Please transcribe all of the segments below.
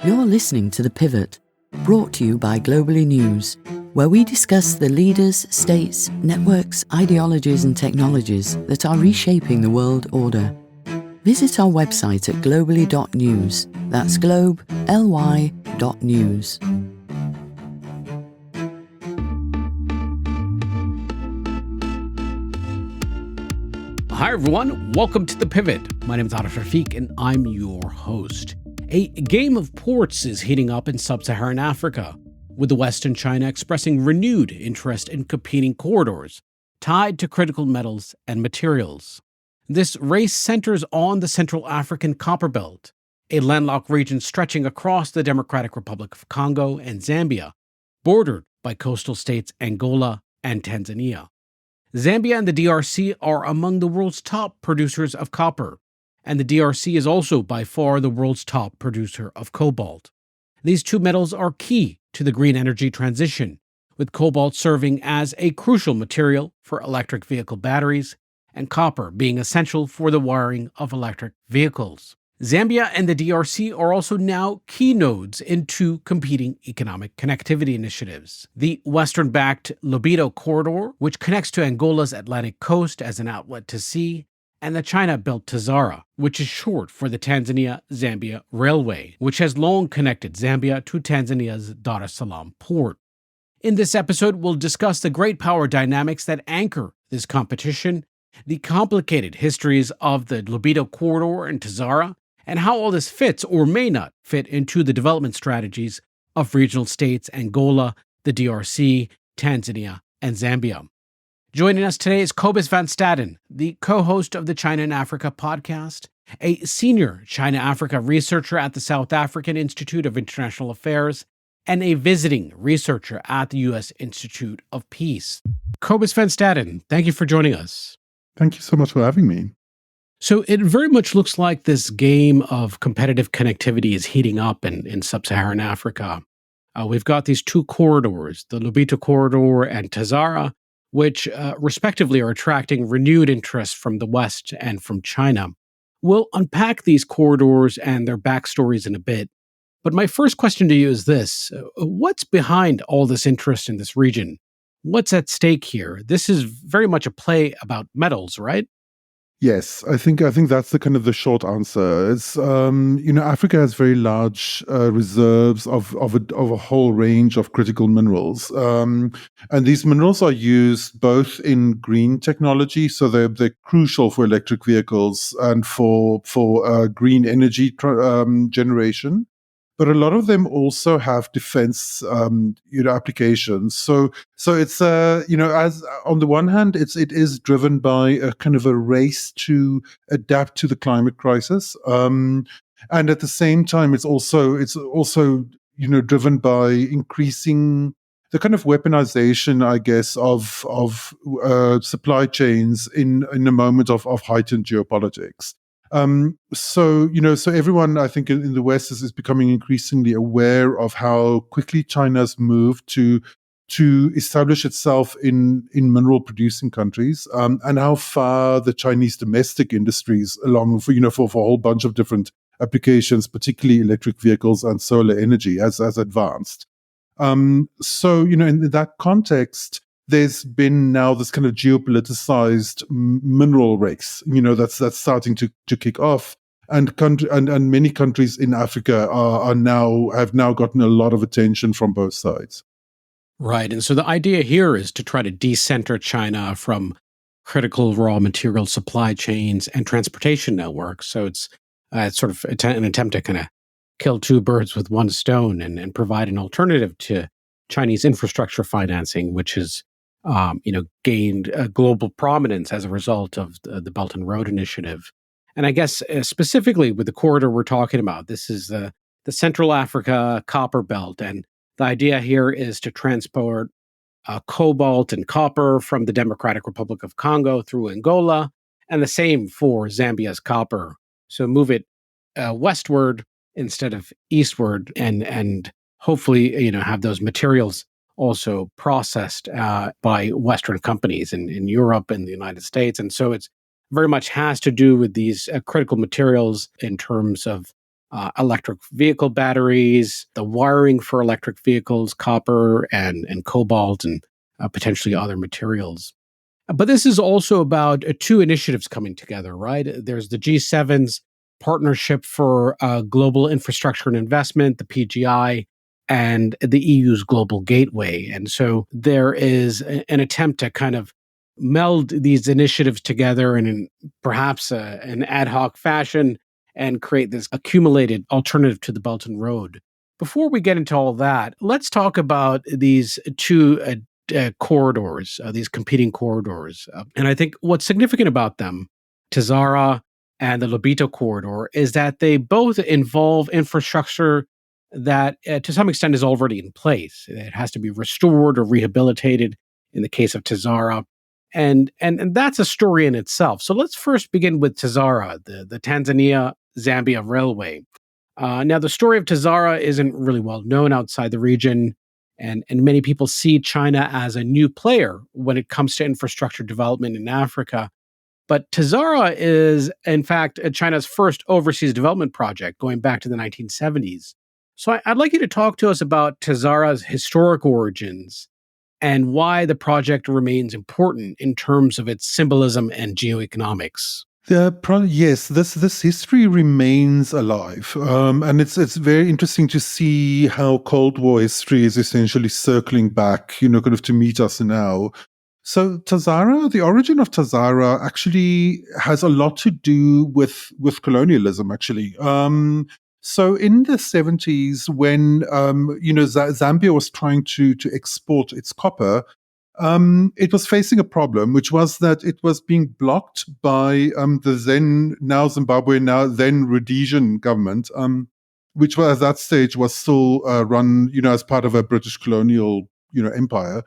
You're listening to The Pivot, brought to you by Globally News, where we discuss the leaders, states, networks, ideologies and technologies that are reshaping the world order. Visit our website at globally.news. That's globe, L-Y, .news. Hi everyone, welcome to The Pivot. My name is Arif Rafiq and I'm your host. A game of ports is heating up in sub-Saharan Africa, with the West and China expressing renewed interest in competing corridors tied to critical metals and materials. This race centers on the Central African Copper Belt, a landlocked region stretching across the Democratic Republic of Congo and Zambia, bordered by coastal states Angola and Tanzania. Zambia and the DRC are among the world's top producers of copper, and the DRC is also by far the world's top producer of cobalt. These two metals are key to the green energy transition, with cobalt serving as a crucial material for electric vehicle batteries, and copper being essential for the wiring of electric vehicles. Zambia and the DRC are also now key nodes into competing economic connectivity initiatives. The Western-backed Lobito Corridor, which connects to Angola's Atlantic coast as an outlet to sea, and the China-built TAZARA, which is short for the Tanzania-Zambia Railway, which has long connected Zambia to Tanzania's Dar es Salaam port. In this episode, we'll discuss the great power dynamics that anchor this competition, the complicated histories of the Lobito Corridor and TAZARA, and how all this fits or may not fit into the development strategies of regional states Angola, the DRC, Tanzania, and Zambia. Joining us today is Cobus van Staden, the co-host of the China and Africa podcast, a senior China-Africa researcher at the South African Institute of International Affairs, and a visiting researcher at the U.S. Institute of Peace. Cobus van Staden, thank you for joining us. Thank you so much for having me. So it very much looks like this game of competitive connectivity is heating up in sub-Saharan Africa. We've got these two corridors, the Lobito Corridor and TAZARA, which respectively are attracting renewed interest from the West and from China. We'll unpack these corridors and their backstories in a bit. But my first question to you is this. What's behind all this interest in this region? What's at stake here? This is very much a play about metals, right? Yes, I think that's the kind of the short answer. It's Africa has very large reserves of a whole range of critical minerals, and these minerals are used both in green technology, so they're crucial for electric vehicles and for green energy generation. But a lot of them also have defense, applications. So it's as on the one hand, it is driven by a kind of a race to adapt to the climate crisis, and at the same time, it's also driven by increasing the kind of weaponization, I guess, of supply chains in a moment of heightened geopolitics. So everyone, I think, in the West is becoming increasingly aware of how quickly China's moved to establish itself in mineral producing countries, and how far the Chinese domestic industries along for a whole bunch of different applications, particularly electric vehicles and solar energy, has advanced. In that context, there's been now this kind of geopoliticized mineral race, that's starting to kick off, and many countries in Africa have now gotten a lot of attention from both sides. Right, and so the idea here is to try to decenter China from critical raw material supply chains and transportation networks. So it's sort of an attempt to kind of kill two birds with one stone and provide an alternative to Chinese infrastructure financing, which has gained global prominence as a result of the Belt and Road Initiative. And I guess specifically with the corridor we're talking about, this is the Central Africa Copper Belt. And the idea here is to transport cobalt and copper from the Democratic Republic of Congo through Angola, and the same for Zambia's copper. So move it westward instead of eastward, and hopefully have those materials also processed by Western companies in Europe and the United States. And so it's very much has to do with these critical materials in terms of electric vehicle batteries, the wiring for electric vehicles, copper and cobalt, and potentially other materials. But this is also about two initiatives coming together, right? There's the G7's Partnership for Global Infrastructure and Investment, the PGI, and the EU's Global Gateway. And so there is an attempt to kind of meld these initiatives together in perhaps an ad hoc fashion and create this accumulated alternative to the Belt and Road. Before we get into all that, let's talk about these two corridors, these competing corridors. And I think what's significant about them, TAZARA and the Lobito Corridor, is that they both involve infrastructure that to some extent is already in place. It has to be restored or rehabilitated in the case of TAZARA. And that's a story in itself. So let's first begin with TAZARA, the Tanzania Zambia Railway. Now, the story of TAZARA isn't really well known outside the region, and many people see China as a new player when it comes to infrastructure development in Africa. But TAZARA is, in fact, China's first overseas development project going back to the 1970s. So I'd like you to talk to us about TAZARA's historic origins and why the project remains important in terms of its symbolism and geoeconomics. Yes, this history remains alive, and it's very interesting to see how Cold War history is essentially circling back, kind of to meet us now. So TAZARA, the origin of TAZARA actually has a lot to do with colonialism, actually. So in the 70s, when Zambia was trying to export its copper, it was facing a problem, which was that it was being blocked by the then now Zimbabwe, now then Rhodesian government, which was at that stage was still run, as part of a British colonial, empire.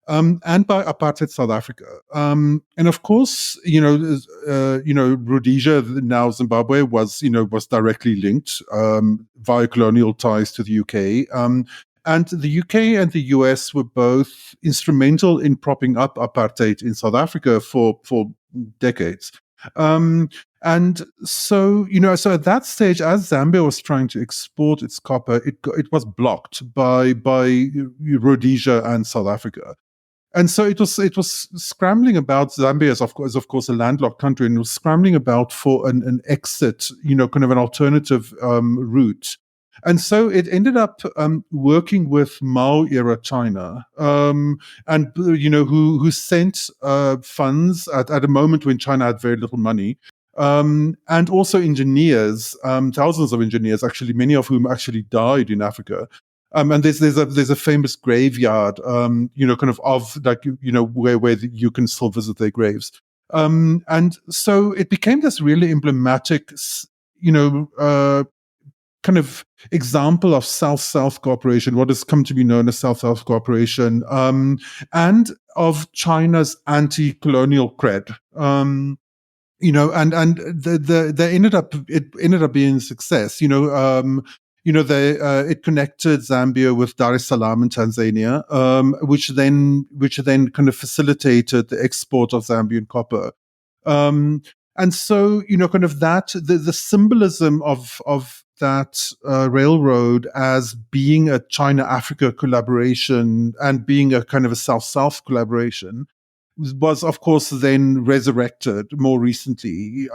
And by apartheid South Africa, and of course, Rhodesia, now Zimbabwe, was directly linked via colonial ties to the UK, and the UK and the US were both instrumental in propping up apartheid in South Africa for decades. And so, so at that stage, as Zambia was trying to export its copper, it was blocked by Rhodesia and South Africa. And so it was scrambling about. Zambia is of course a landlocked country, and it was scrambling about for an exit, kind of an alternative route. And so it ended up working with Mao era China, and who sent funds at a moment when China had very little money. And also engineers, thousands of engineers, actually, many of whom actually died in Africa. And there's a famous graveyard, kind of like, where you can still visit their graves. And so it became this really emblematic, kind of example of South-South cooperation, what has come to be known as South-South cooperation, and of China's anti-colonial cred. And they ended up being a success. It connected Zambia with Dar es Salaam in Tanzania, which then kind of facilitated the export of Zambian copper. And so, kind of that the symbolism of that railroad as being a China-Africa collaboration and being a kind of a South-South collaboration was, of course, then resurrected more recently.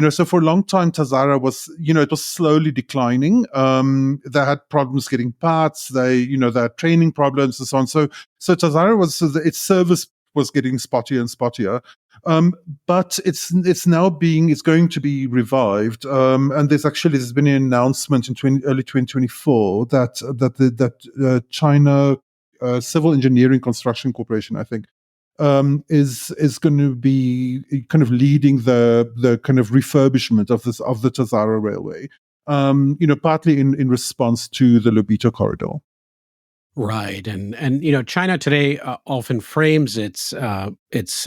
So for a long time, TAZARA was, it was slowly declining. They had problems getting parts. They had training problems and so on. So TAZARA its service was getting spottier and spottier. But it's going to be revived. And there's been an announcement in early 2024 that China Civil Engineering Construction Corporation, I think, is going to be kind of leading the kind of refurbishment of the TAZARA railway. Partly in response to the Lobito Corridor. Right, and China today often frames its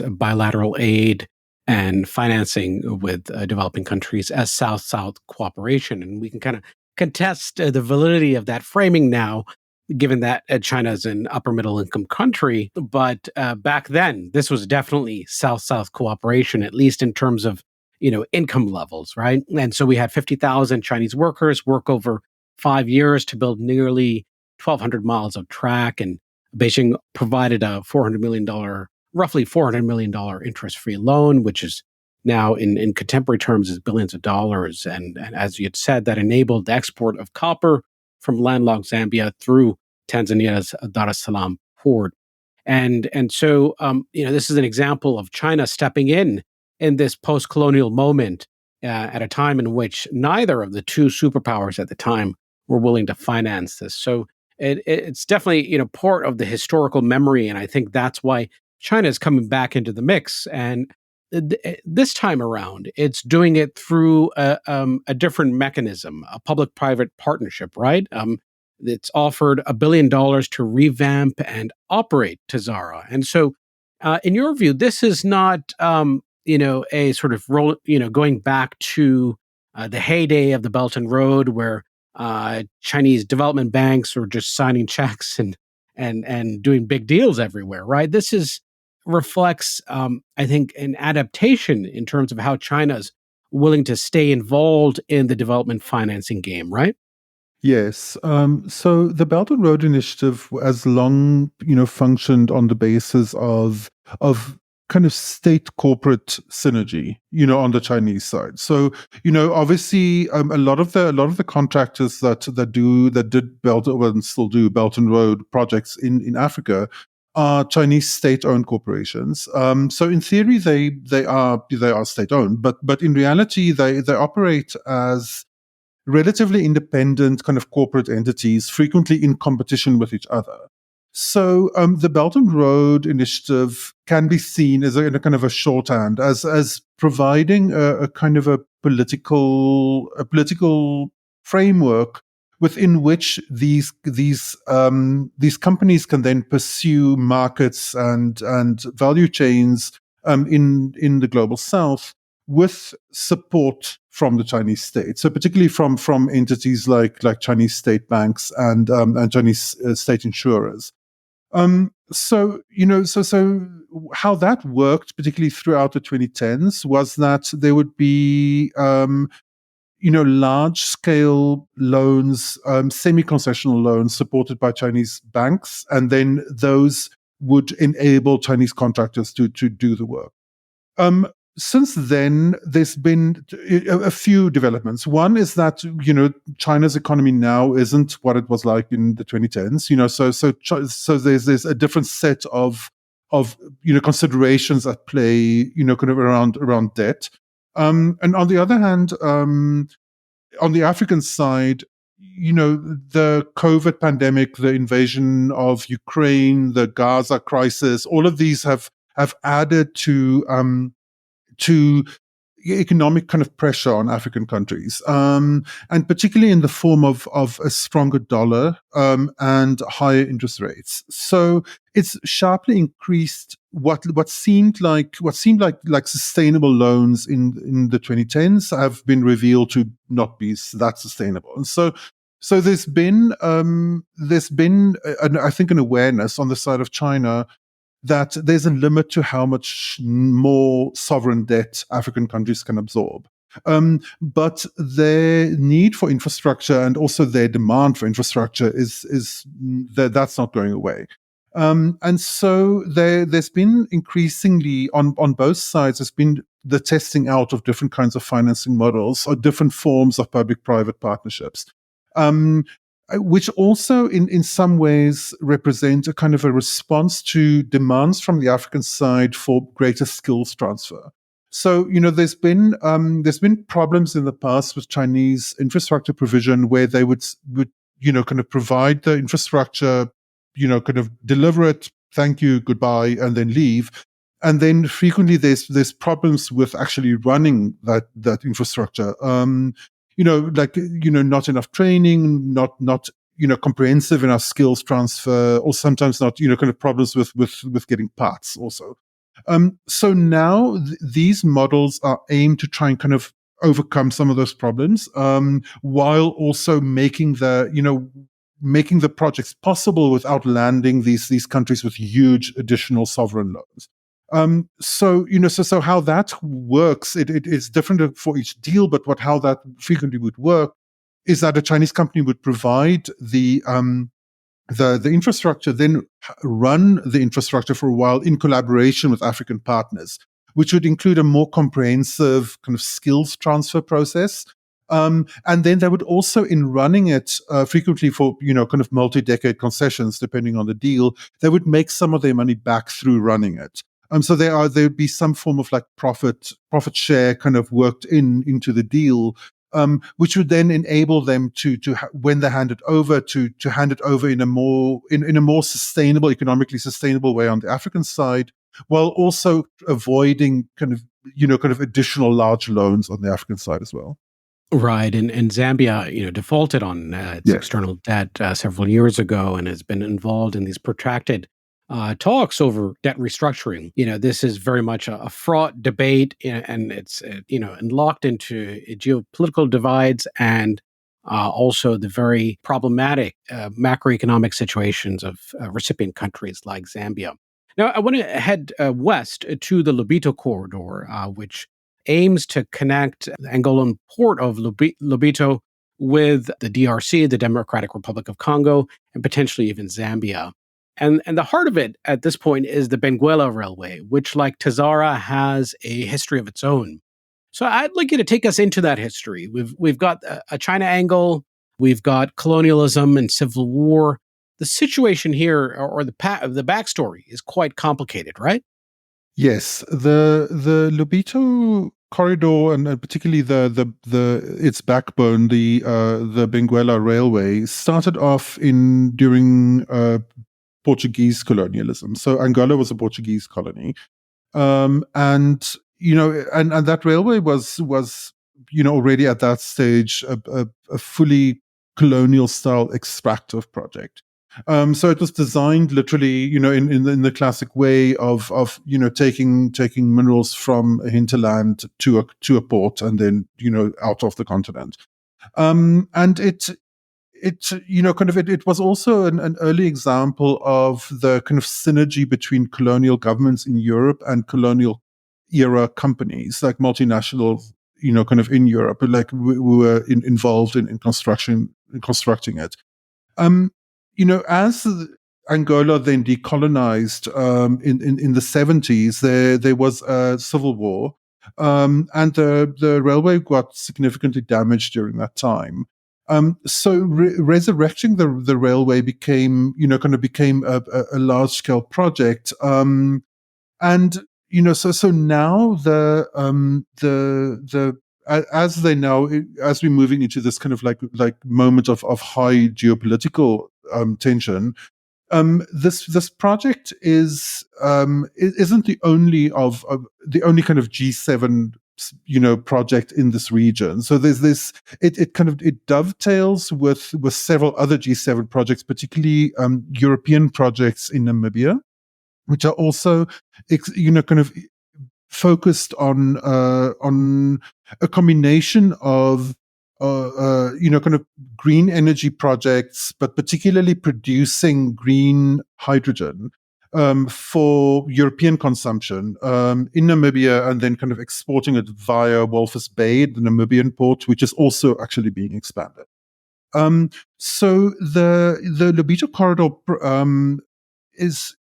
bilateral aid and financing with developing countries as South-South cooperation, and we can kind of contest the validity of that framing now, given that China is an upper middle income country. But back then, this was definitely South-South cooperation, at least in terms of income levels, right? And so we had 50,000 Chinese workers work over 5 years to build nearly 1,200 miles of track, and Beijing provided a roughly $400 million interest-free loan, which is now in contemporary terms is billions of dollars. And as you had said, that enabled the export of copper from landlocked Zambia through Tanzania's Dar es Salaam port. And so, this is an example of China stepping in this post-colonial moment at a time in which neither of the two superpowers at the time were willing to finance this. So it's definitely, part of the historical memory. And I think that's why China is coming back into the mix. And this time around, it's doing it through a different mechanism, a public-private partnership, right? It's offered $1 billion to revamp and operate TAZARA. And so, in your view, this is not, a sort of role, going back to the heyday of the Belt and Road, where Chinese development banks were just signing checks and doing big deals everywhere, right? This reflects, I think, an adaptation in terms of how China's willing to stay involved in the development financing game, right? Yes. So the Belt and Road Initiative has long, functioned on the basis of kind of state corporate synergy, on the Chinese side. So, obviously, a lot of the contractors that did Belt and still do Belt and Road projects in Africa are Chinese state-owned corporations. So in theory, they are state-owned, but in reality, they operate as relatively independent kind of corporate entities, frequently in competition with each other. So the Belt and Road Initiative can be seen as a kind of a shorthand, as providing a kind of a political framework within which these companies can then pursue markets and value chains in the global South with support from the Chinese state. So particularly from entities like Chinese state banks and Chinese state insurers. So how that worked, particularly throughout the 2010s, was that there would be large scale loans, semi-concessional loans supported by Chinese banks, and then those would enable Chinese contractors to do the work. Since then, there's been a few developments. One is that China's economy now isn't what it was like in the 2010s. So there's a different set of considerations at play. Kind of around debt. And on the other hand, on the African side, the COVID pandemic, the invasion of Ukraine, the Gaza crisis, all of these have added to economic kind of pressure on African countries, and particularly in the form of a stronger dollar and higher interest rates. So it's sharply increased what seemed like sustainable loans in the 2010s have been revealed to not be that sustainable. And so there's been I think an awareness on the side of China that there's a limit to how much more sovereign debt African countries can absorb. But their need for infrastructure and also their demand for infrastructure that's not going away. And so there's been increasingly on both sides, there's been the testing out of different kinds of financing models or different forms of public-private partnerships. Which also in some ways represent a kind of a response to demands from the African side for greater skills transfer. So, there's been problems in the past with Chinese infrastructure provision where they would kind of provide the infrastructure, kind of deliver it, thank you, goodbye, and then leave. And then frequently there's problems with actually running that infrastructure. Not enough training, not comprehensive enough skills transfer, or sometimes not, kind of problems with getting parts also. So now these models are aimed to try and kind of overcome some of those problems, while also making the projects possible without landing these countries with huge additional sovereign loans. So how that works, it is different for each deal, but how that frequently would work is that a Chinese company would provide the infrastructure, then run the infrastructure for a while in collaboration with African partners, which would include a more comprehensive kind of skills transfer process. And then they would also, in running it frequently for kind of multi-decade concessions, depending on the deal, they would make some of their money back through running it. So there would be some form of like profit share kind of worked into the deal, which would then enable them to when they hand it over, to hand it over in a more sustainable, economically sustainable way on the African side, while also avoiding kind of additional large loans on the African side as well. Right, and Zambia, defaulted on its external debt several years ago, and has been involved in these protracted talks over debt restructuring. This is very much a fraught debate, and it's and locked into geopolitical divides and also the very problematic macroeconomic situations of recipient countries like Zambia. Now, I want to head west to the Lobito Corridor, which aims to connect the Angolan port of Lobito with the DRC, the Democratic Republic of Congo, and potentially even Zambia. And the heart of it at this point is the Benguela Railway, which, like TAZARA, has a history of its own. So I'd like you to take us into that history. We've got a China angle, we've got colonialism and civil war. The situation here, or the backstory, is quite complicated, right? Yes, the Lobito corridor, and particularly its backbone, the Benguela Railway, started off during Portuguese colonialism. So Angola was a Portuguese colony, and that railway was already at that stage a fully colonial style extractive project. So it was designed literally, in the classic way of taking minerals from a hinterland to a port, and then out of the continent. And it was also an early example of the kind of synergy between colonial governments in Europe and colonial era companies, like multinationals, kind of in Europe, like we were involved in constructing it. As Angola then decolonized in the 70s, there was a civil war, and the railway got significantly damaged during that time. So resurrecting the railway became a large scale project, and so now as we're moving into this kind of like moment of high geopolitical tension, this project isn't the only kind of G7 project in this region. So there's this, it dovetails with several other G7 projects, particularly European projects in Namibia, which are also kind of focused on a combination of kind of green energy projects, but particularly producing green hydrogen for European consumption in Namibia, and then kind of exporting it via Walvis Bay, the Namibian port, which is also actually being expanded. So the Lobito Corridor is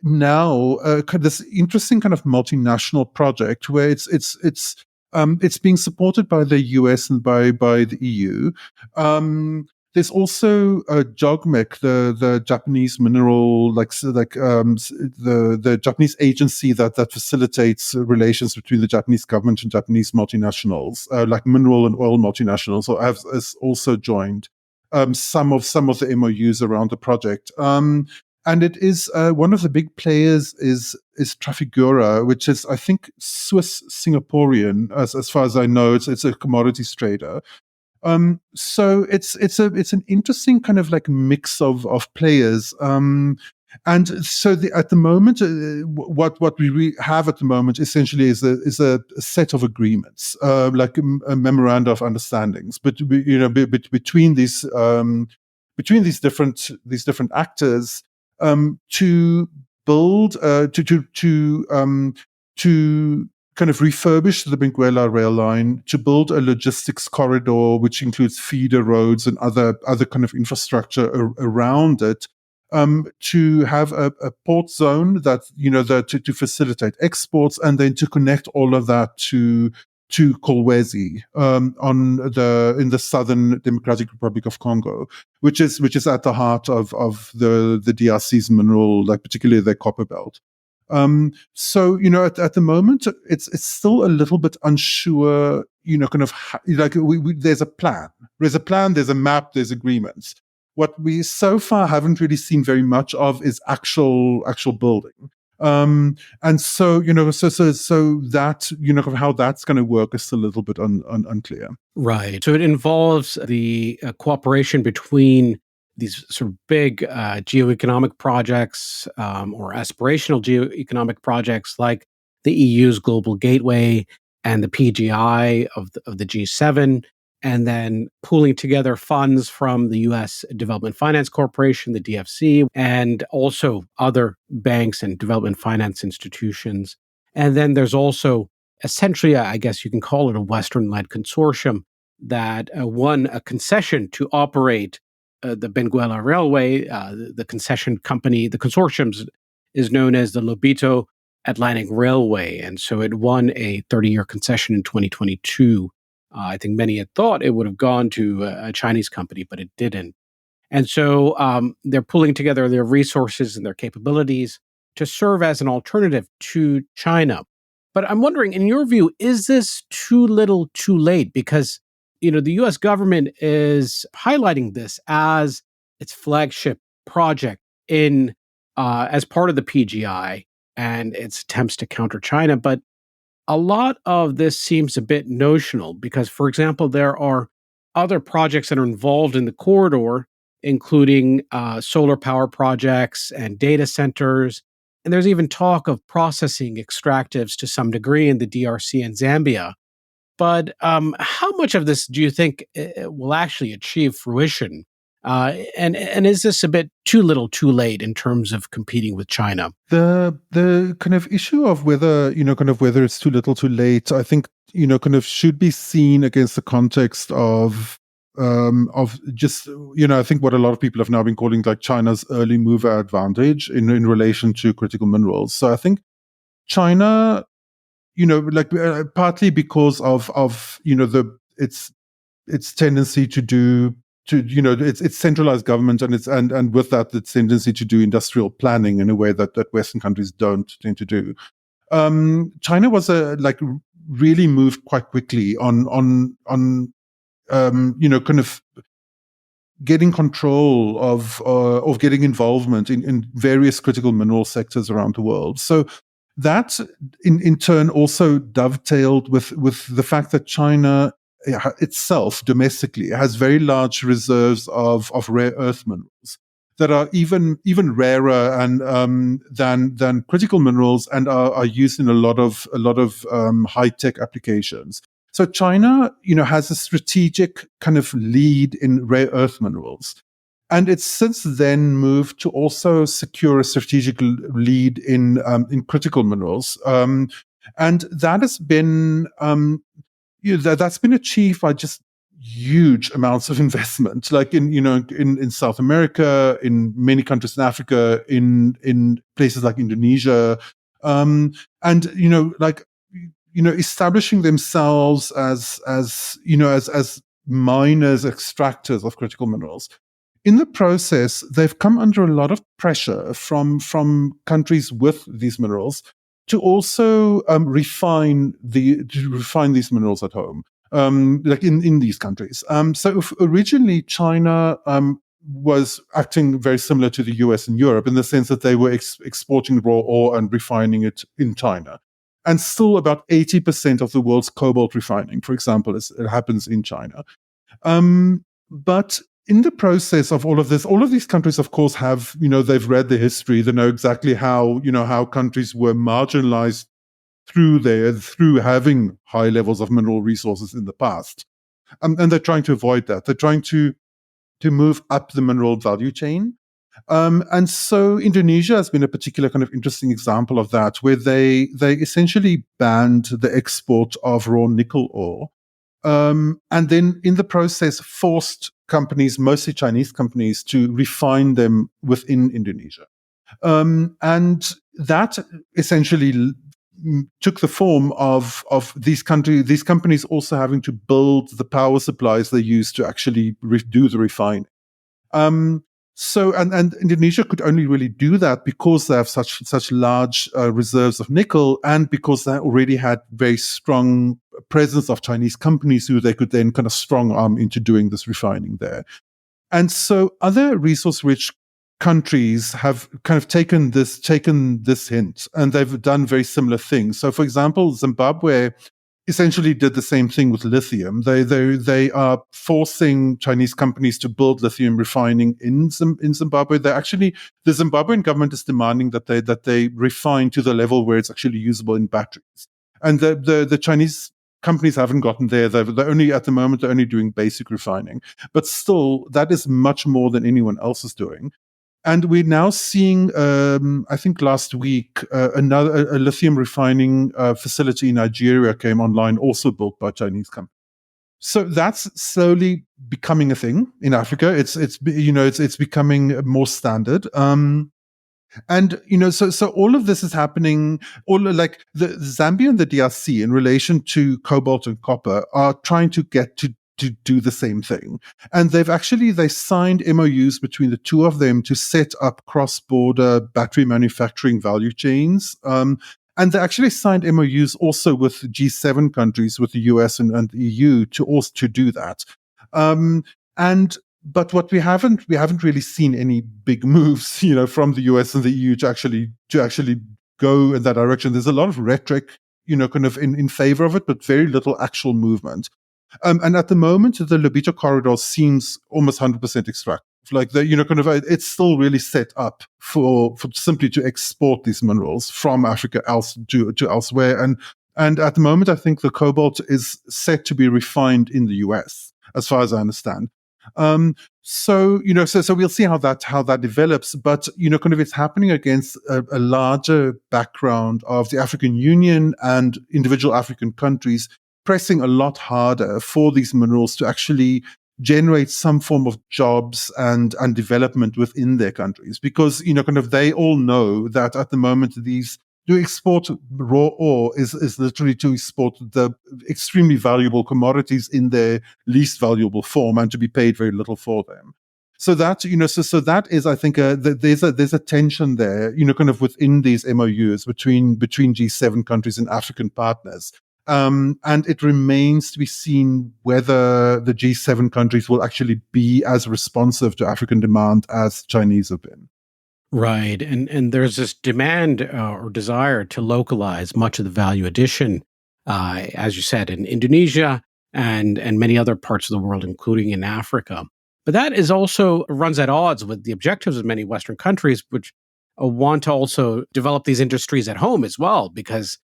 now this interesting kind of multinational project where it's being supported by the US and by the EU. There's also JOGMEC, the Japanese mineral, the Japanese agency that facilitates relations between the Japanese government and Japanese multinationals, like mineral and oil multinationals, so has also joined some of the MOUs around the project. And it is one of the big players is Trafigura, which is, I think, Swiss Singaporean, as far as I know. It's a commodities trader. So it's an interesting kind of like mix of players. And so at the moment, what we have at the moment essentially is a set of agreements, like a memoranda of understandings, but between these different actors, to build to kind of refurbish the Benguela rail line, to build a logistics corridor which includes feeder roads and other kind of infrastructure around it, to have a port zone that to facilitate exports, and then to connect all of that to Kolwezi in the southern Democratic Republic of Congo, which is at the heart of the DRC's mineral, like particularly their copper belt. So at the moment it's still a little bit unsure. Kind of there's a plan, there's a map, there's agreements. What we so far haven't really seen very much of is actual building. And so that how that's going to work is still a little bit unclear. Right. So it involves the cooperation between these sort of big geoeconomic projects or aspirational geoeconomic projects like the EU's Global Gateway and the PGI of the G7, and then pooling together funds from the U.S. Development Finance Corporation, the DFC, and also other banks and development finance institutions. And then there's also essentially, I guess you can call it a Western-led consortium that won a concession to operate the Benguela Railway. The concession company, the consortium, is known as the Lobito Atlantic Railway. And so it won a 30-year concession in 2022. I think many had thought it would have gone to a Chinese company, but it didn't. And so they're pulling together their resources and their capabilities to serve as an alternative to China. But I'm wondering, in your view, is this too little too late? Because, the U.S. government is highlighting this as its flagship project as part of the PGI and its attempts to counter China. But a lot of this seems a bit notional because, for example, there are other projects that are involved in the corridor, including solar power projects and data centers. And there's even talk of processing extractives to some degree in the DRC and Zambia. But how much of this do you think will actually achieve fruition? And is this a bit too little too late in terms of competing with China? The kind of issue of whether it's too little too late, I think kind of should be seen against the context of just I think what a lot of people have now been calling like China's early mover advantage in relation to critical minerals. So I think China, partly because of its tendency to do it's centralized government, and with that its tendency to do industrial planning in a way that Western countries don't tend to do. China was really moved quite quickly on kind of getting control of getting involvement in various critical mineral sectors around the world. So that in turn also dovetailed with the fact that China itself domestically has very large reserves of rare earth minerals that are even rarer and than critical minerals, and are used in a lot of high tech applications. So China, has a strategic kind of lead in rare earth minerals. And it's since then moved to also secure a strategic lead in critical minerals, and that has been that's been achieved by just huge amounts of investment, like in South America, in many countries in Africa, in places like Indonesia, and establishing themselves as miners, extractors of critical minerals. In the process, they've come under a lot of pressure from countries with these minerals to also refine these minerals at home, like in these countries. So originally, China was acting very similar to the US and Europe in the sense that they were exporting raw ore and refining it in China. And still about 80% of the world's cobalt refining, for example, it happens in China. But in the process of all of this, all of these countries, of course, have, they've read the history. They know exactly how countries were marginalized through having high levels of mineral resources in the past. And they're trying to avoid that. They're trying to move up the mineral value chain. And so Indonesia has been a particular kind of interesting example of that, where they essentially banned the export of raw nickel ore, and then in the process forced companies, mostly Chinese companies, to refine them within Indonesia. And that essentially took the form of these companies also having to build the power supplies they use to actually do the refining. Um, and Indonesia could only really do that because they have such large reserves of nickel, and because they already had very strong presence of Chinese companies who they could then kind of strong arm into doing this refining there. And so other resource-rich countries have kind of taken this hint, and they've done very similar things. So, for example, Zimbabwe essentially did the same thing with lithium. They are forcing Chinese companies to build lithium refining in Zimbabwe. The Zimbabwean government is demanding that they refine to the level where it's actually usable in batteries. And the Chinese companies haven't gotten there. They're only at the moment they're only doing basic refining, but still that is much more than anyone else is doing. And we're now seeing, I think last week, a lithium refining facility in Nigeria came online, also built by Chinese companies. So that's slowly becoming a thing in Africa. It's becoming more standard. And so all of this is happening. All like the Zambia and the DRC, in relation to cobalt and copper, are trying to get to do the same thing. And they signed MOUs between the two of them to set up cross-border battery manufacturing value chains. And they actually signed MOUs also with G7 countries, with the US and the EU, to do that. But what we haven't really seen any big moves, from the US and the EU to actually go in that direction. There's a lot of rhetoric, kind of in favor of it, but very little actual movement. And at the moment, the Lobito Corridor seems almost 100% extractive. Like it's still really set up for simply to export these minerals from Africa to elsewhere. And at the moment, I think the cobalt is set to be refined in the US, as far as I understand. So we'll see how that develops. But kind of it's happening against a larger background of the African Union and individual African countries pressing a lot harder for these minerals to actually generate some form of jobs and development within their countries, because kind of they all know that at the moment to export raw ore is literally to export the extremely valuable commodities in their least valuable form, and to be paid very little for them. So that so that is, I think, there's a tension there, kind of within these MOUs between G7 countries and African partners. And it remains to be seen whether the G7 countries will actually be as responsive to African demand as Chinese have been. Right. And there's this demand or desire to localize much of the value addition, as you said, in Indonesia and many other parts of the world, including in Africa. But that is also runs at odds with the objectives of many Western countries, which want to also develop these industries at home as well, because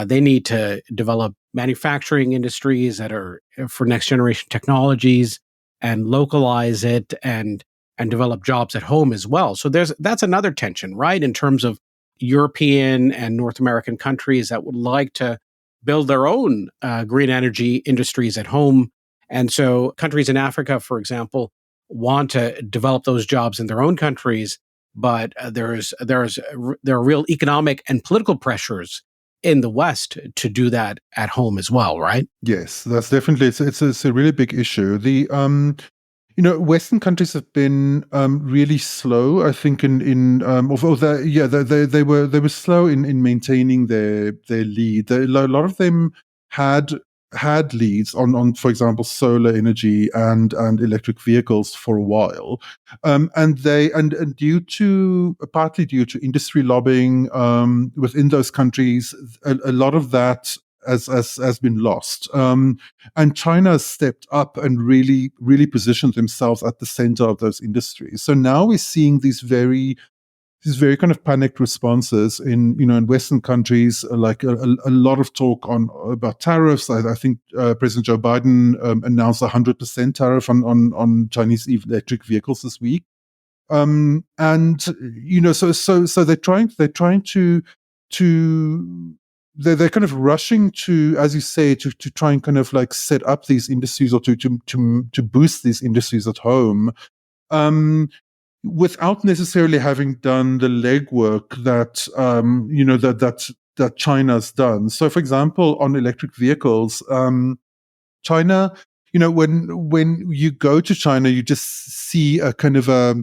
they need to develop manufacturing industries that are for next generation technologies and localize it and develop jobs at home as well. So that's another tension, right? In terms of European and North American countries that would like to build their own green energy industries at home. And so countries in Africa, for example, want to develop those jobs in their own countries, but there are real economic and political pressures in the West to do that at home as well, right? Yes, that's definitely it's a really big issue. The Western countries have been really slow, I think, although they were slow in maintaining their lead. A lot of them had leads on, for example, solar energy and electric vehicles for a while, and partly due to industry lobbying within those countries, a lot of that has been lost. And China has stepped up and really, really positioned themselves at the center of those industries. So now we're seeing these very kind of panicked responses in Western countries, like a lot of talk about tariffs. I think President Joe Biden announced a 100% tariff on Chinese electric vehicles this week. And so they're trying to they're kind of rushing to, as you say, to try and kind of like set up these industries, or to boost these industries at home, without necessarily having done the legwork that that China's done. So, for example, on electric vehicles, China, when you go to China, you just see a kind of a,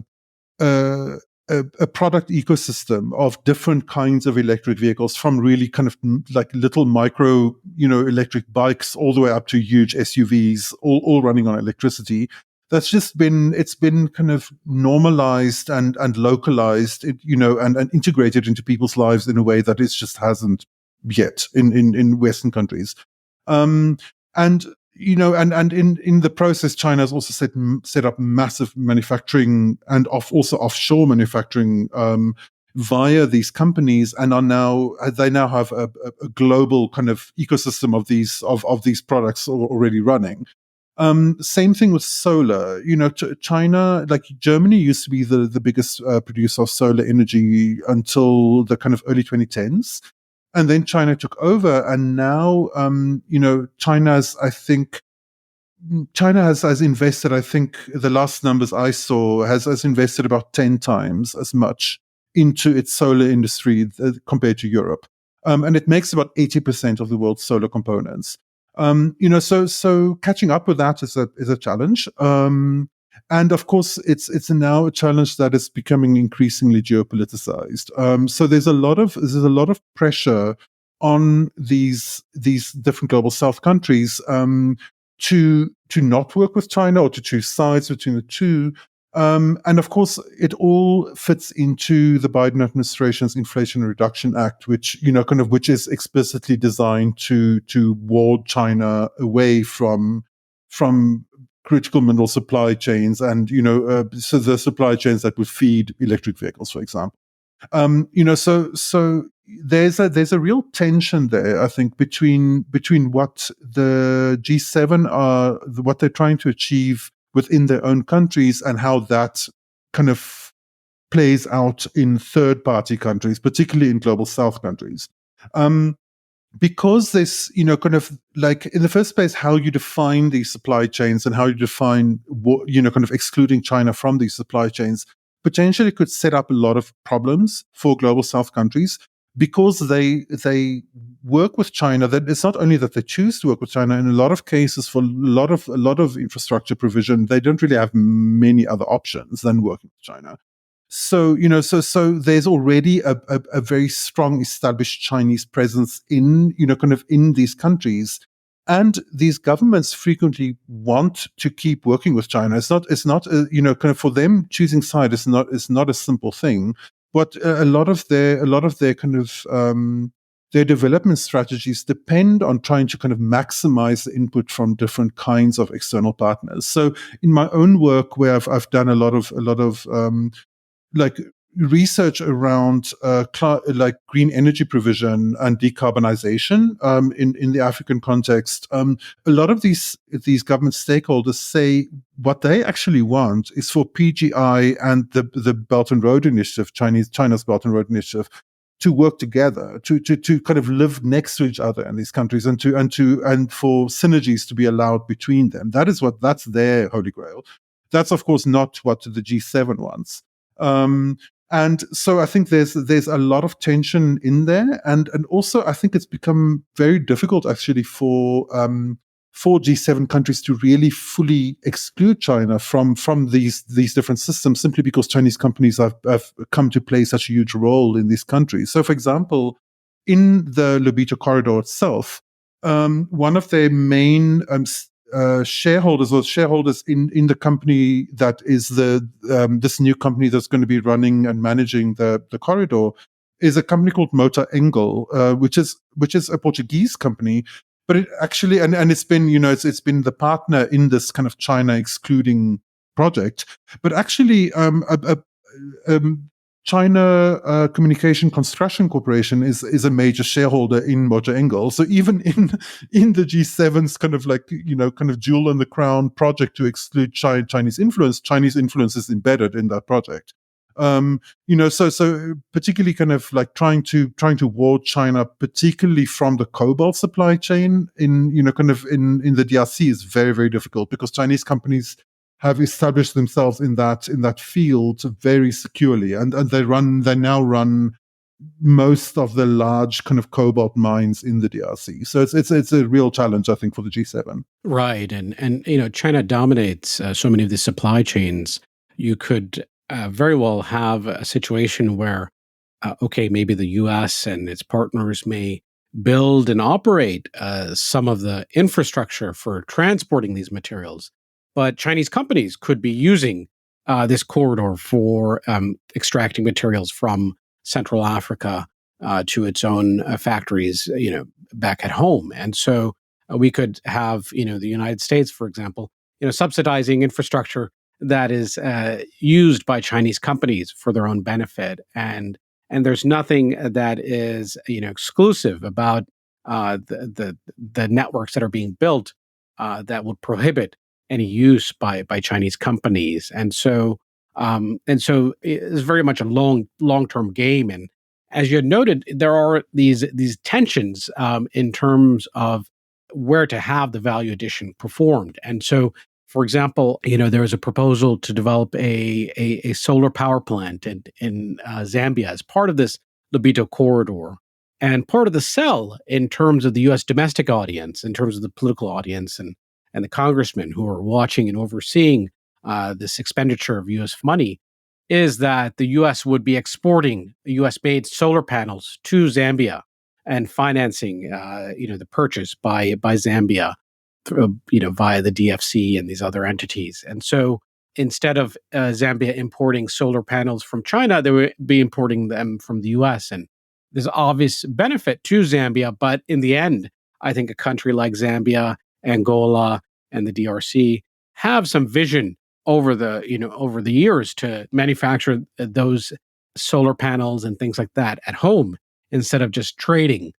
a product ecosystem of different kinds of electric vehicles, from really kind of like little micro, electric bikes, all the way up to huge SUVs, all running on electricity. That's just it's been kind of normalized and localized, and integrated into people's lives in a way that it just hasn't yet in Western countries. And in the process, China has also set up massive manufacturing and also offshore manufacturing via these companies, and they now have a global kind of ecosystem of these products already running. Same thing with solar. China, like Germany, used to be the biggest producer of solar energy until the kind of early 2010s. And then China took over, and now, China has invested, I think the last numbers I saw, has invested about 10 times as much into its solar industry compared to Europe. And it makes about 80% of the world's solar components. So catching up with that is a challenge. And of course, it's now a challenge that is becoming increasingly geopoliticized. So there's a lot of pressure on these different global South countries to not work with China, or to choose sides between the two. And of course, it all fits into the Biden administration's Inflation Reduction Act, which which is explicitly designed to ward China away from critical mineral supply chains, and so the supply chains that would feed electric vehicles, for example. So there's a real tension there, I think, between what the G7 are, what they're trying to achieve within their own countries, and how that kind of plays out in third-party countries, particularly in global South countries. Because this, kind of like, in the first place, how you define these supply chains and how you define what, kind of excluding China from these supply chains, potentially could set up a lot of problems for global South countries, because they work with China. That it's not only that they choose to work with China. In a lot of cases, for a lot of infrastructure provision, they don't really have many other options than working with China. So so there's already a very strong established Chinese presence in in these countries, and these governments frequently want to keep working with China. It's not kind of, for them, choosing side is not a simple thing. But a lot of their kind of their development strategies depend on trying to kind of maximize the input from different kinds of external partners. So in my own work, where I've done a lot of like research around like green energy provision and decarbonization in the African context, a lot of these government stakeholders say what they actually want is for PGI and the Belt and Road Initiative, China's Belt and Road Initiative, to work together, to kind of live next to each other in these countries, and for synergies to be allowed between them. That's their holy grail. That's of course not what the G7 wants. And so I think there's a lot of tension in there, and also I think it's become very difficult actually for G7 countries to really fully exclude China from these different systems, simply because Chinese companies have come to play such a huge role in these countries. So, for example, in the Lobito Corridor itself, one of their main shareholders in the company that is this new company that's going to be running and managing the corridor is a company called Motor Engel, which is a Portuguese company, but it actually and it's been it's been the partner in this kind of China excluding project, but actually China Communication Construction Corporation is a major shareholder in Mojang. So even in the G7's kind of like, kind of jewel in the crown project to exclude Chinese influence is embedded in that project. So particularly kind of like trying to ward China, particularly from the cobalt supply chain in the DRC is very, very difficult, because Chinese companies have established themselves in that field very securely, and they now run most of the large kind of cobalt mines in the DRC. So it's a real challenge, I think, for the G7. Right, and China dominates so many of the supply chains. You could very well have a situation where, maybe the U.S. and its partners may build and operate some of the infrastructure for transporting these materials, but Chinese companies could be using this corridor for extracting materials from Central Africa to its own factories, back at home. And so we could have, the United States, for example, subsidizing infrastructure that is used by Chinese companies for their own benefit. And there's nothing that is, exclusive about the networks that are being built that would prohibit any use by Chinese companies. And so it's very much a long-term game. And as you had noted, there are these tensions in terms of where to have the value addition performed. And so, for example, there is a proposal to develop a solar power plant in Zambia as part of this Lobito Corridor. And part of the sell in terms of the U.S. domestic audience, in terms of the political audience and the congressmen who are watching and overseeing this expenditure of U.S. money, is that the U.S. would be exporting U.S.-made solar panels to Zambia and financing, the purchase by Zambia, via the DFC and these other entities. And so instead of Zambia importing solar panels from China, they would be importing them from the U.S. And there's obvious benefit to Zambia, but in the end, I think a country like Zambia, Angola, and the DRC have some vision over the years to manufacture those solar panels and things like that at home, instead of just trading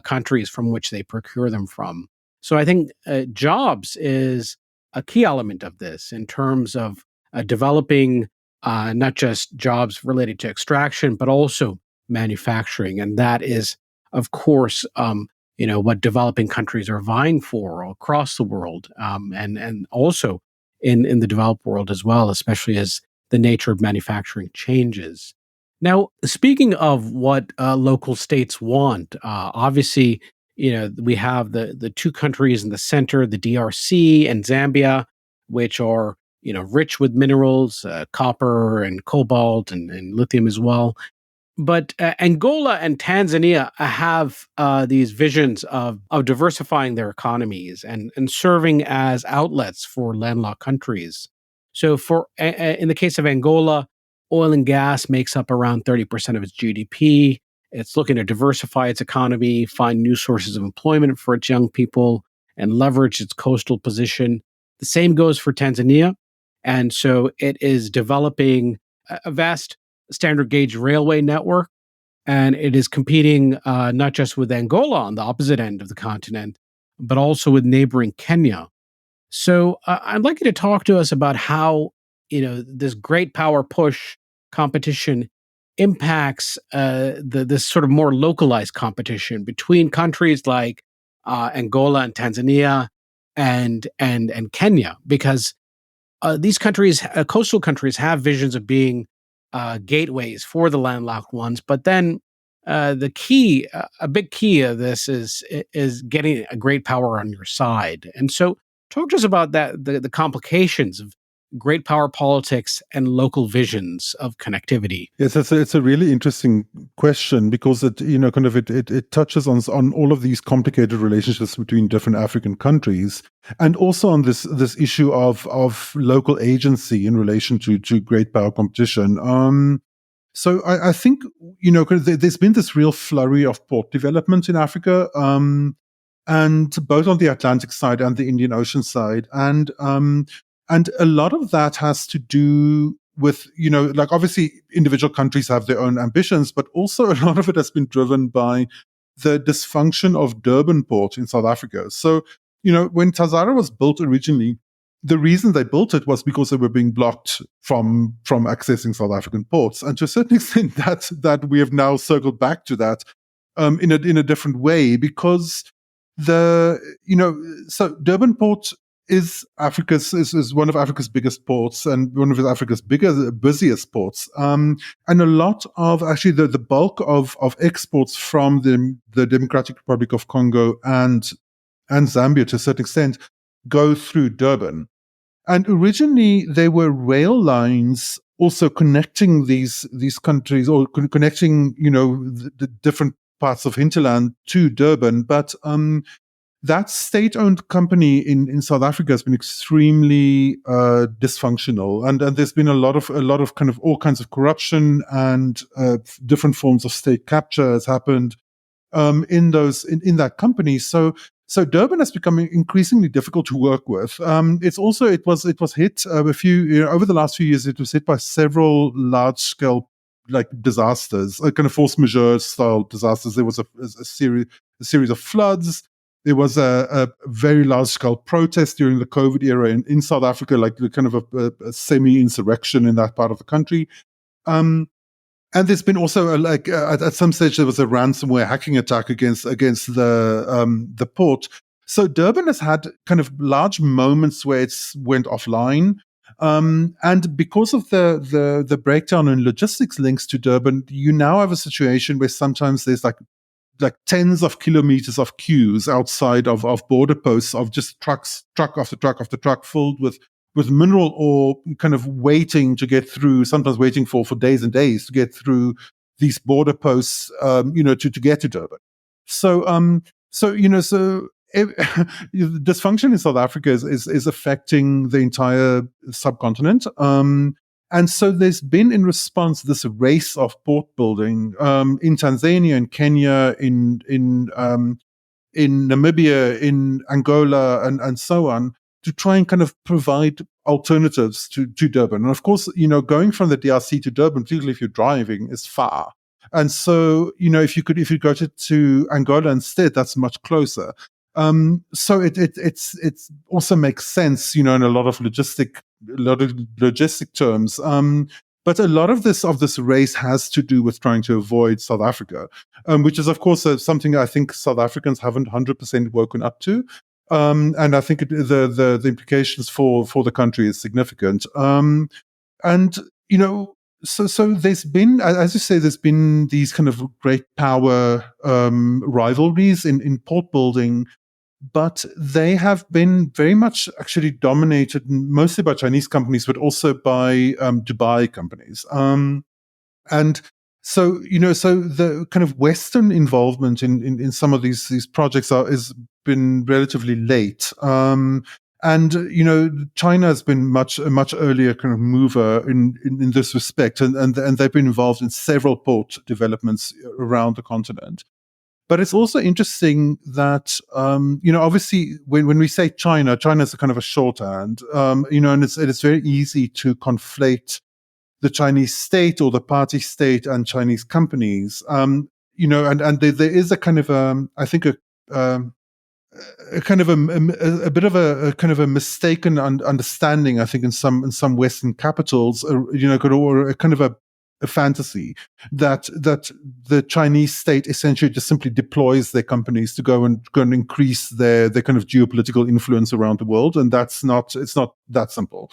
countries from which they procure them from. So I think jobs is a key element of this in terms of developing not just jobs related to extraction, but also manufacturing. And that is, of course, what developing countries are vying for across the world, and also in the developed world as well, especially as the nature of manufacturing changes. Now, speaking of what local states want, obviously, we have the two countries in the center, the DRC and Zambia, which are, rich with minerals, copper and cobalt and lithium as well. But Angola and Tanzania have these visions of diversifying their economies and serving as outlets for landlocked countries. So in the case of Angola, oil and gas makes up around 30% of its GDP. It's looking to diversify its economy, find new sources of employment for its young people, and leverage its coastal position. The same goes for Tanzania. And so it is developing a vast standard gauge railway network, and it is competing not just with Angola on the opposite end of the continent, but also with neighboring Kenya. So I'd like you to talk to us about how this great power push competition impacts this sort of more localized competition between countries like Angola and Tanzania and Kenya, because these countries, coastal countries, have visions of being gateways for the landlocked ones. But then a big key of this is getting a great power on your side. And so talk to us about that, the complications of great power politics and local visions of connectivity. Yes, it's a really interesting question, because it touches on all of these complicated relationships between different African countries, and also on this issue of local agency in relation to great power competition. So I think there's been this real flurry of port development in Africa, and both on the Atlantic side and the Indian Ocean side, and a lot of that has to do like obviously individual countries have their own ambitions, but also a lot of it has been driven by the dysfunction of Durban Port in South Africa. So, when TAZARA was built originally, the reason they built it was because they were being blocked from accessing South African ports. And to a certain extent, that we have now circled back to that in a different way, because so Durban Port is one of Africa's biggest ports and one of Africa's busiest ports. And a lot of actually the bulk of exports from the Democratic Republic of Congo and Zambia to a certain extent go through Durban. And originally there were rail lines also connecting these countries, or connecting the different parts of hinterland to Durban, but that state-owned company in South Africa has been extremely dysfunctional, and there's been a lot of kind of all kinds of corruption and different forms of state capture has happened in that company. So Durban has become increasingly difficult to work with. It was hit over the last few years. It was hit by several large-scale like disasters, kind of force majeure style disasters. There was a series of floods. There was a very large-scale protest during the COVID era in South Africa, like kind of a semi-insurrection in that part of the country. And there's been also at some stage there was a ransomware hacking attack against the port. So Durban has had kind of large moments where it's went offline. And because of the breakdown in logistics links to Durban, you now have a situation where sometimes there's like tens of kilometers of queues outside of border posts of just truck after truck after truck filled with mineral ore, kind of waiting to get through, sometimes waiting for days and days to get through these border posts, to get to Durban. So dysfunction in South Africa is affecting the entire subcontinent. And so there's been, in response, this race of port building in Tanzania, in Kenya, in Namibia, in Angola, and so on, to try and kind of provide alternatives to Durban. And of course, going from the DRC to Durban, particularly if you're driving, is far. And so, if you go to Angola instead, that's much closer. So it also makes sense, in a lot of logistic terms. But a lot of this race has to do with trying to avoid South Africa, which is of course something I think South Africans haven't 100% woken up to. And I think the implications for the country is significant. So there's been, as you say, there's been these kind of great power rivalries in port building, but they have been very much actually dominated mostly by Chinese companies, but also by Dubai companies. And so, so the kind of Western involvement in some of these projects has been relatively late. And China has been a much earlier kind of mover in this respect, and they've been involved in several port developments around the continent. But it's also interesting that obviously when we say China is a kind of a shorthand, and it's very easy to conflate the Chinese state or the party state and Chinese companies, and there is a kind of I think a kind of a bit of a kind of a mistaken understanding, I think, in some Western capitals, or a kind of a fantasy that the Chinese state essentially just simply deploys their companies to go and increase their kind of geopolitical influence around the world, and it's not that simple.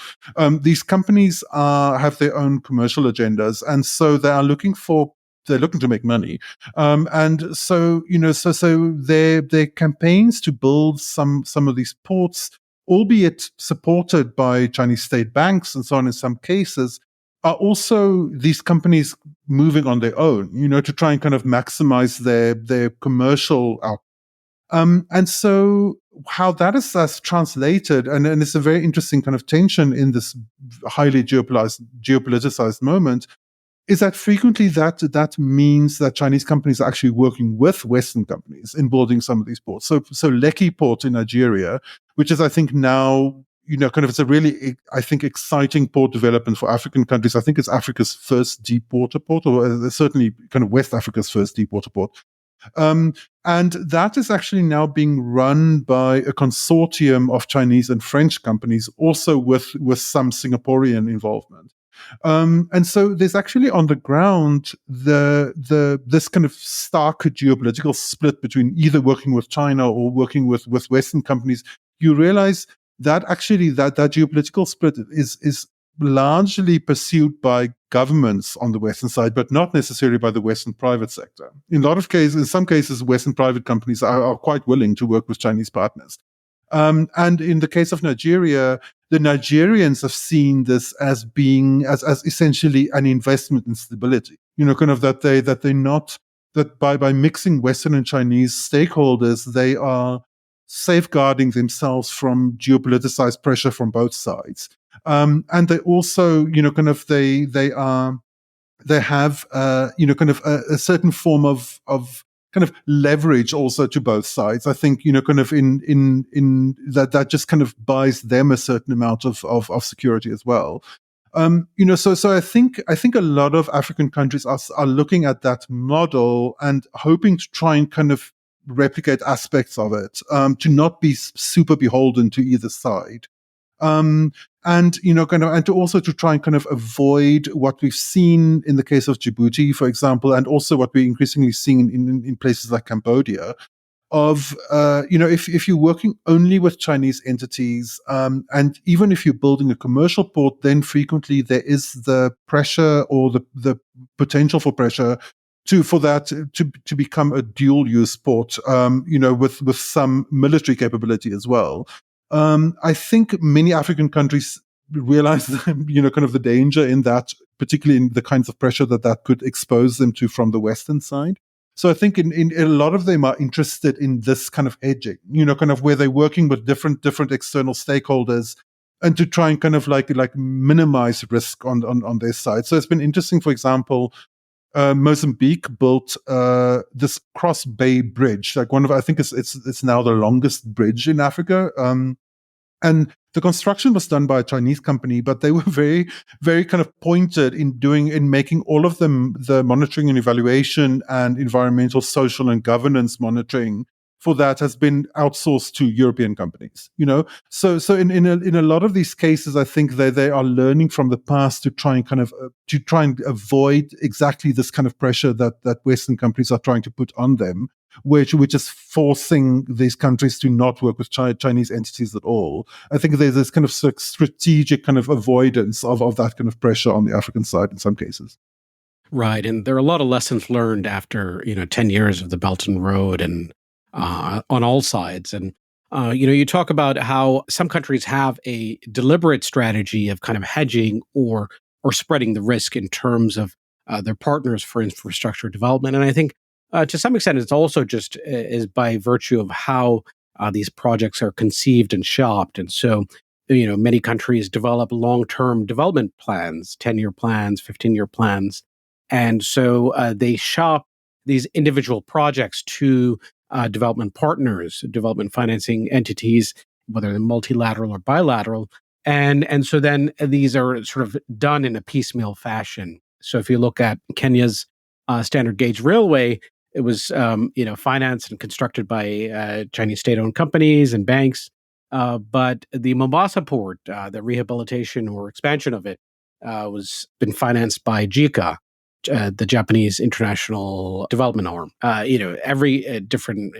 These companies have their own commercial agendas, and so they're looking to make money, and so so their campaigns to build some of these ports, albeit supported by Chinese state banks and so on in some cases, are also these companies moving on their own, to try and kind of maximize their commercial output. And so how that is translated, and it's a very interesting kind of tension in this highly geopoliticized moment, is that frequently that means that Chinese companies are actually working with Western companies in building some of these ports. So Lekki Port in Nigeria, which is I think now kind of, it's a really, I think, exciting port development for African countries. I think it's Africa's first deep water port, or certainly kind of West Africa's first deep water port. And that is actually now being run by a consortium of Chinese and French companies, also with some Singaporean involvement. And so there's actually on the ground this kind of stark geopolitical split between either working with China or working with Western companies. You realize that actually that geopolitical split is largely pursued by governments on the Western side, but not necessarily by the Western private sector. In some cases, Western private companies are quite willing to work with Chinese partners. And in the case of Nigeria, the Nigerians have seen this as being as essentially an investment in stability. Kind of that by mixing Western and Chinese stakeholders, they are safeguarding themselves from geopoliticized pressure from both sides. And they also, kind of, they have, kind of a certain form of kind of leverage also to both sides. I think, kind of in that just kind of buys them a certain amount of security as well. So I think a lot of African countries are looking at that model and hoping to try and kind of replicate aspects of it, to not be super beholden to either side. And to also to try and kind of avoid what we've seen in the case of Djibouti, for example, and also what we're increasingly seeing in places like Cambodia, of if you're working only with Chinese entities, and even if you're building a commercial port, then frequently there is the pressure or the potential for pressure for that to become a dual use port, with some military capability as well. I think many African countries realize, kind of the danger in that, particularly in the kinds of pressure that could expose them to from the Western side. So I think in a lot of them are interested in this kind of hedging, kind of where they're working with different external stakeholders and to try and kind of like minimize risk on their side. So it's been interesting, for example, Mozambique built this cross bay bridge, like I think it's now the longest bridge in Africa. And the construction was done by a Chinese company, but they were very, very kind of pointed in making all of them the monitoring and evaluation and environmental, social, and governance monitoring for that has been outsourced to European companies. So in a lot of these cases, I think they are learning from the past to try and kind of avoid exactly this kind of pressure that Western companies are trying to put on them, which is forcing these countries to not work with Chinese entities at all. I think there's this kind of strategic kind of avoidance of that kind of pressure on the African side in some cases. Right. And there are a lot of lessons learned after, 10 years of the Belt and Road and on all sides. And, you talk about how some countries have a deliberate strategy of kind of hedging or spreading the risk in terms of their partners for infrastructure development. And I think to some extent, it's also just is by virtue of how these projects are conceived and shopped. And so, many countries develop long-term development plans, 10-year plans, 15-year plans. And so they shop these individual projects to development partners, development financing entities, whether they're multilateral or bilateral. And so then these are sort of done in a piecemeal fashion. So if you look at Kenya's standard gauge railway, it was financed and constructed by Chinese state-owned companies and banks. But the Mombasa port, the rehabilitation or expansion of it, was been financed by JICA, the Japanese international development arm. Every different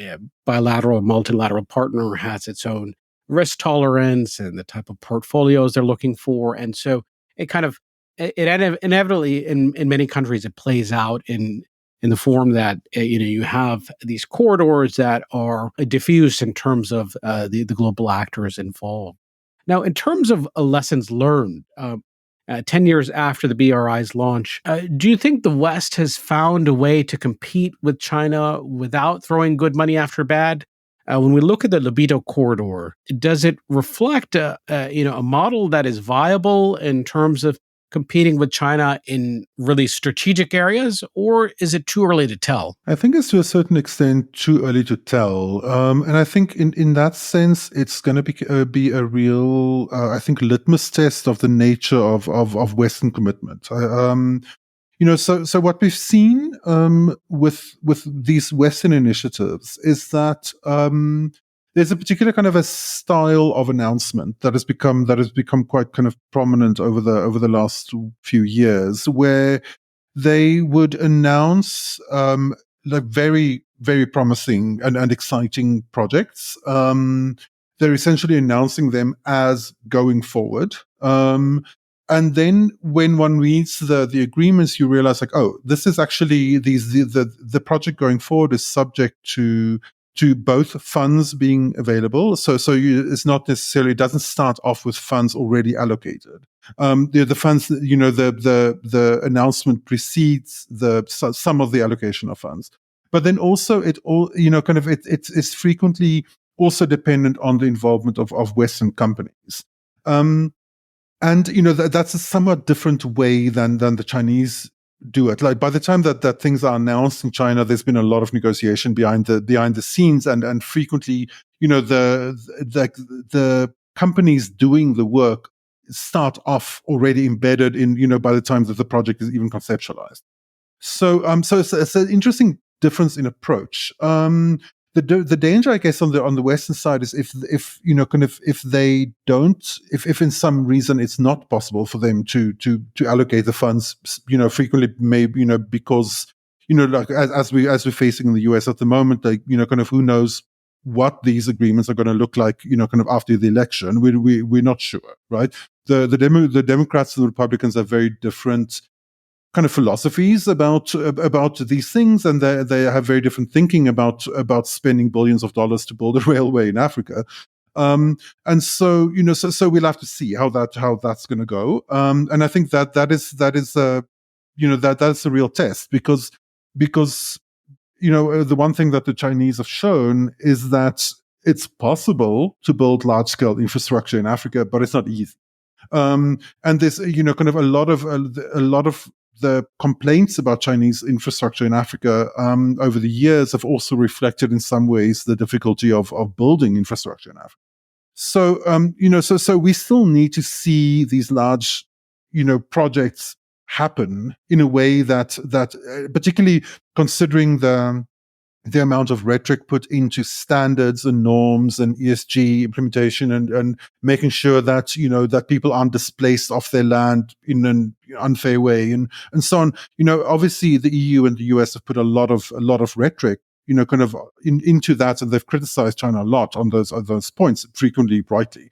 bilateral, multilateral partner has its own risk tolerance and the type of portfolios they're looking for. And so it kind of, inevitably in many countries, it plays out in the form that, you have these corridors that are diffused in terms of the global actors involved. Now, in terms of lessons learned, 10 years after the BRI's launch, do you think the West has found a way to compete with China without throwing good money after bad? When we look at the Lobito Corridor, does it reflect a model that is viable in terms of competing with China in really strategic areas, or is it too early to tell? I think it's to a certain extent too early to tell. And I think in that sense, it's going to be a real, I think, litmus test of the nature of Western commitment. So what we've seen with these Western initiatives is that there's a particular kind of a style of announcement that has become quite kind of prominent over the last few years, where they would announce like very, very promising and exciting projects. They're essentially announcing them as going forward. And then when one reads the agreements, you realize like, oh, this is actually the project going forward is subject to both funds being available. It's not necessarily, it doesn't start off with funds already allocated. The funds, the announcement precedes some of the allocation of funds, but then also it's frequently also dependent on the involvement of Western companies. And that's a somewhat different way than the Chinese do it. Like by the time that things are announced in China, there's been a lot of negotiation behind the scenes, and frequently, the companies doing the work start off already embedded in, by the time that the project is even conceptualized. So it's an interesting difference in approach. The danger, I guess, on the Western side is if they don't, if in some reason it's not possible for them to allocate the funds, frequently maybe, because, like as we're facing in the US at the moment, like, who knows what these agreements are going to look like, after the election. We're not sure, right? The Democrats and the Republicans are very different kind of philosophies about these things, and they have very different thinking about spending billions of dollars to build a railway in Africa. And so we'll have to see how that's going to go. And I think that's a real test, because the one thing that the Chinese have shown is that it's possible to build large scale infrastructure in Africa, but it's not easy. And there's kind of a lot of the complaints about Chinese infrastructure in Africa over the years have also reflected in some ways the difficulty of building infrastructure in Africa. So so we still need to see these large projects happen in a way that particularly considering the amount of rhetoric put into standards and norms and ESG implementation, and making sure that that people aren't displaced off their land in an unfair way, and so on. Obviously the EU and the US have put a lot of rhetoric kind of into that, and they've criticized China a lot on those points, frequently rightly.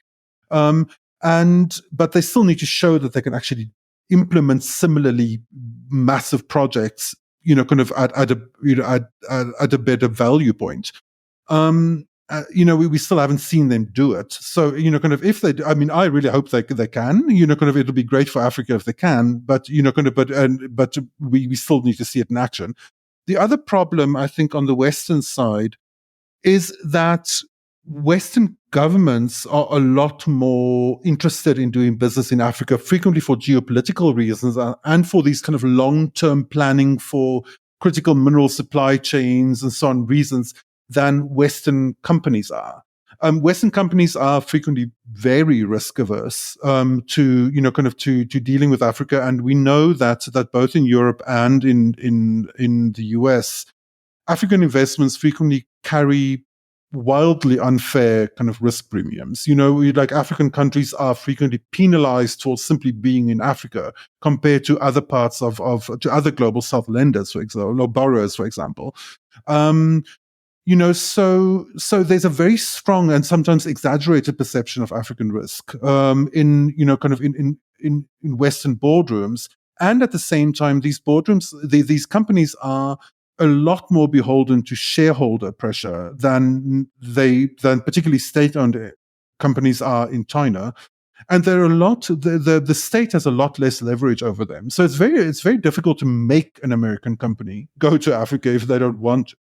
But they still need to show that they can actually implement similarly massive projects kind of at a better value point. We still haven't seen them do it. So, kind of if they do, I mean, I really hope they can, kind of, it'll be great for Africa if they can, but, but we still need to see it in action. The other problem, I think, on the Western side is that Western governments are a lot more interested in doing business in Africa, frequently for geopolitical reasons and for these kind of long-term planning for critical mineral supply chains and so on reasons than Western companies are. Western companies are frequently very risk averse to dealing with Africa, and we know that both in Europe and in the US, African investments frequently carry wildly unfair kind of risk premiums. Like African countries are frequently penalized for simply being in Africa compared to other parts to other global south lenders, for example, or borrowers, for example. So there's a very strong and sometimes exaggerated perception of African risk in Western boardrooms. And at the same time, these boardrooms, these companies are a lot more beholden to shareholder pressure than particularly state-owned companies are in China. And there are the state has a lot less leverage over them. So it's very difficult to make an American company go to Africa if they don't want to.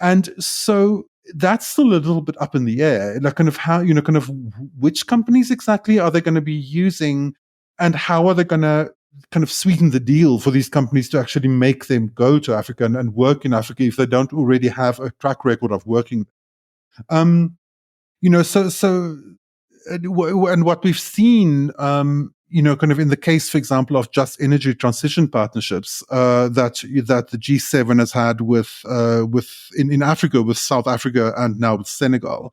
And so that's still a little bit up in the air, like kind of how, which companies exactly are they going to be using and how are they going to kind of sweeten the deal for these companies to actually make them go to Africa and work in Africa if they don't already have a track record of working. And what we've seen, kind of in the case, for example, of just energy transition partnerships that the G7 has had in Africa, with South Africa and now with Senegal,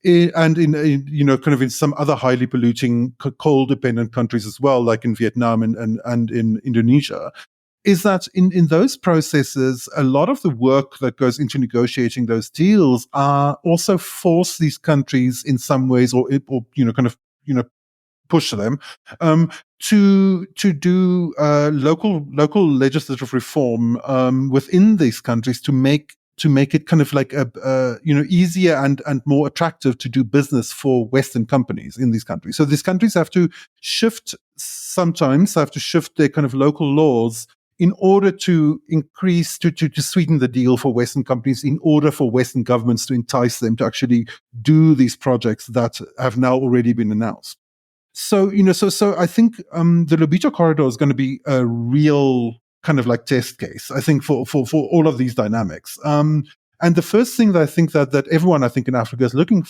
and in some other highly polluting coal-dependent countries as well, like in Vietnam and in Indonesia, is that in those processes, a lot of the work that goes into negotiating those deals are also force these countries in some ways, or push them to do local legislative reform within these countries to make it kind of like easier and more attractive to do business for Western companies in these countries. So these countries have to sometimes have to shift their kind of local laws in order to increase, to sweeten the deal for Western companies, in order for Western governments to entice them to actually do these projects that have now already been announced. So, so I think the Lobito Corridor is going to be a real kind of like test case, I think, for all of these dynamics. And the first thing that I think that everyone, I think, in Africa is looking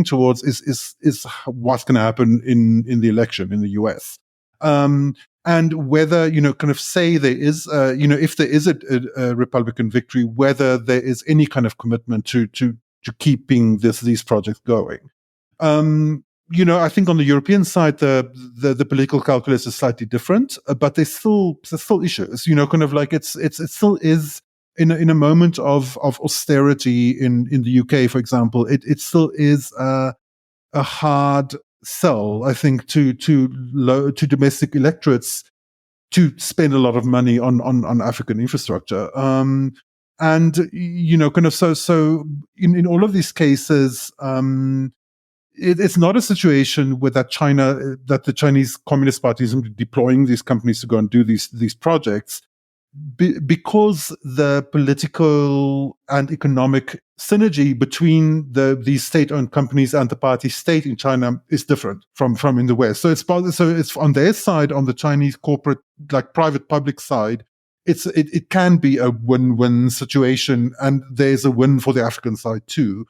towards is what's going to happen in the election in the US. And whether, kind of say there is, if there is a Republican victory, whether there is any kind of commitment to keeping these projects going. I think on the European side, the political calculus is slightly different, but there's still issues. Kind of like it still is in a moment of austerity in the UK, for example. It still is a hard sell, I think, to domestic electorates to spend a lot of money on African infrastructure. And kind of so in all of these cases, it's not a situation where that the Chinese Communist Party is deploying these companies to go and do these projects, because the political and economic synergy between these state-owned companies and the party state in China is different from in the West. So it's on their side, on the Chinese corporate, like private-public side, it can be a win-win situation, and there's a win for the African side too.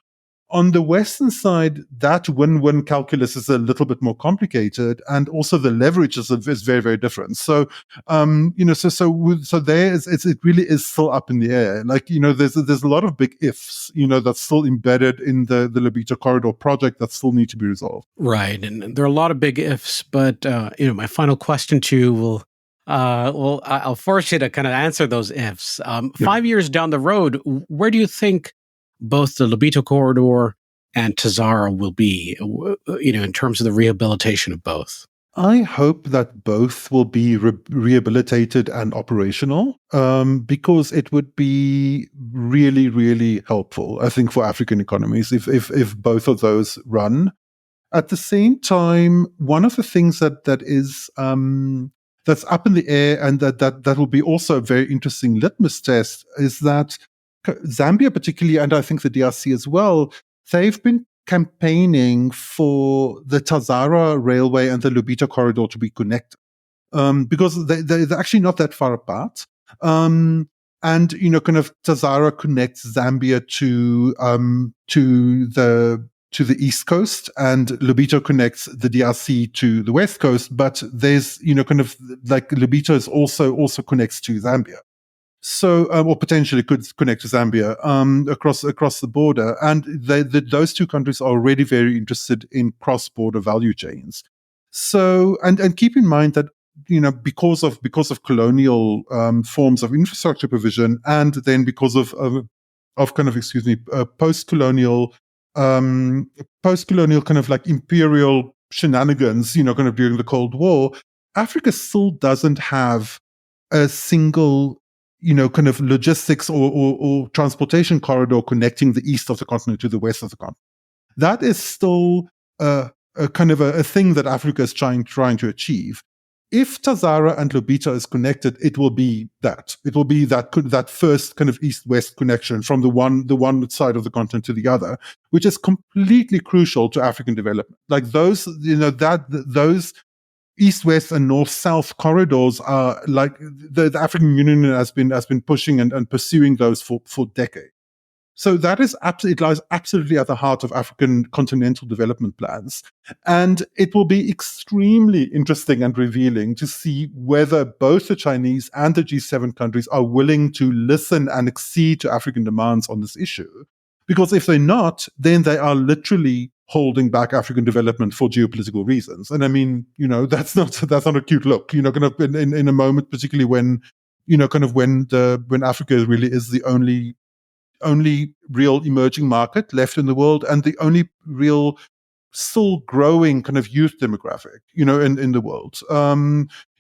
On the Western side, that win-win calculus is a little bit more complicated, and also the leverage is very, very different. So, so there is, it really is still up in the air. Like, there's a lot of big ifs, that's still embedded in the Lobito Corridor project that still need to be resolved. Right, and there are a lot of big ifs. But my final question to you I'll force you to kind of answer those ifs. 5 years down the road, where do you think both the Lobito Corridor and TAZARA will be, in terms of the rehabilitation of both? I hope that both will be rehabilitated and operational, because it would be really, really helpful, I think, for African economies if both of those run. At the same time, one of the things that is that's up in the air, and that will be also a very interesting litmus test, is that Zambia particularly, and I think the DRC as well, they've been campaigning for the TAZARA railway and the Lobito Corridor to be connected, because they're actually not that far apart. And kind of TAZARA connects Zambia to the East Coast, and Lobito connects the DRC to the West Coast. But there's kind of like Lobito is also connects to Zambia. So, or potentially could connect to Zambia across the border, and those two countries are already very interested in cross-border value chains. So, and keep in mind that because of colonial forms of infrastructure provision, and then because of kind of post-colonial kind of like imperial shenanigans, kind of during the Cold War, Africa still doesn't have a single kind of logistics or transportation corridor connecting the east of the continent to the west of the continent. That is still a kind of a thing that Africa is trying to achieve. If TAZARA and Lobito is connected, it will be that. It will be that first kind of east-west connection from the one side of the continent to the other, which is completely crucial to African development. Like those east-west and north-south corridors are like the African Union has been pushing and pursuing those for decades. So that is it lies absolutely at the heart of African continental development plans. And it will be extremely interesting and revealing to see whether both the Chinese and the G7 countries are willing to listen and accede to African demands on this issue. Because if they're not, then they are literally holding back African development for geopolitical reasons. And I mean, that's not a cute look, kind of in a moment, particularly when, when Africa really is the only real emerging market left in the world and the only real still growing kind of youth demographic, in the world.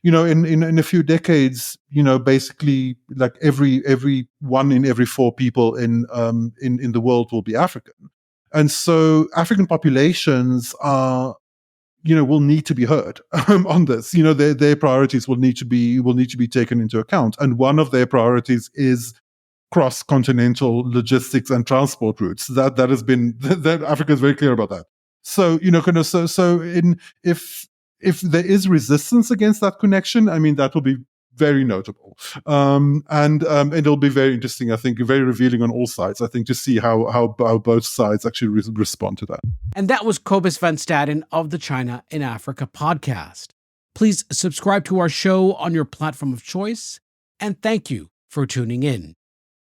In a few decades, basically like every one in every four people in the world will be African. And so African populations are, will need to be heard on this. Their priorities will need to be taken into account. And one of their priorities is cross-continental logistics and transport routes. That has been that Africa is very clear about that. So if there is resistance against that connection, I mean that will be very notable, and it'll be very interesting. I think very revealing on all sides. I think to see how both sides actually respond to that. And that was Cobus van Staden of the China in Africa podcast. Please subscribe to our show on your platform of choice, and thank you for tuning in.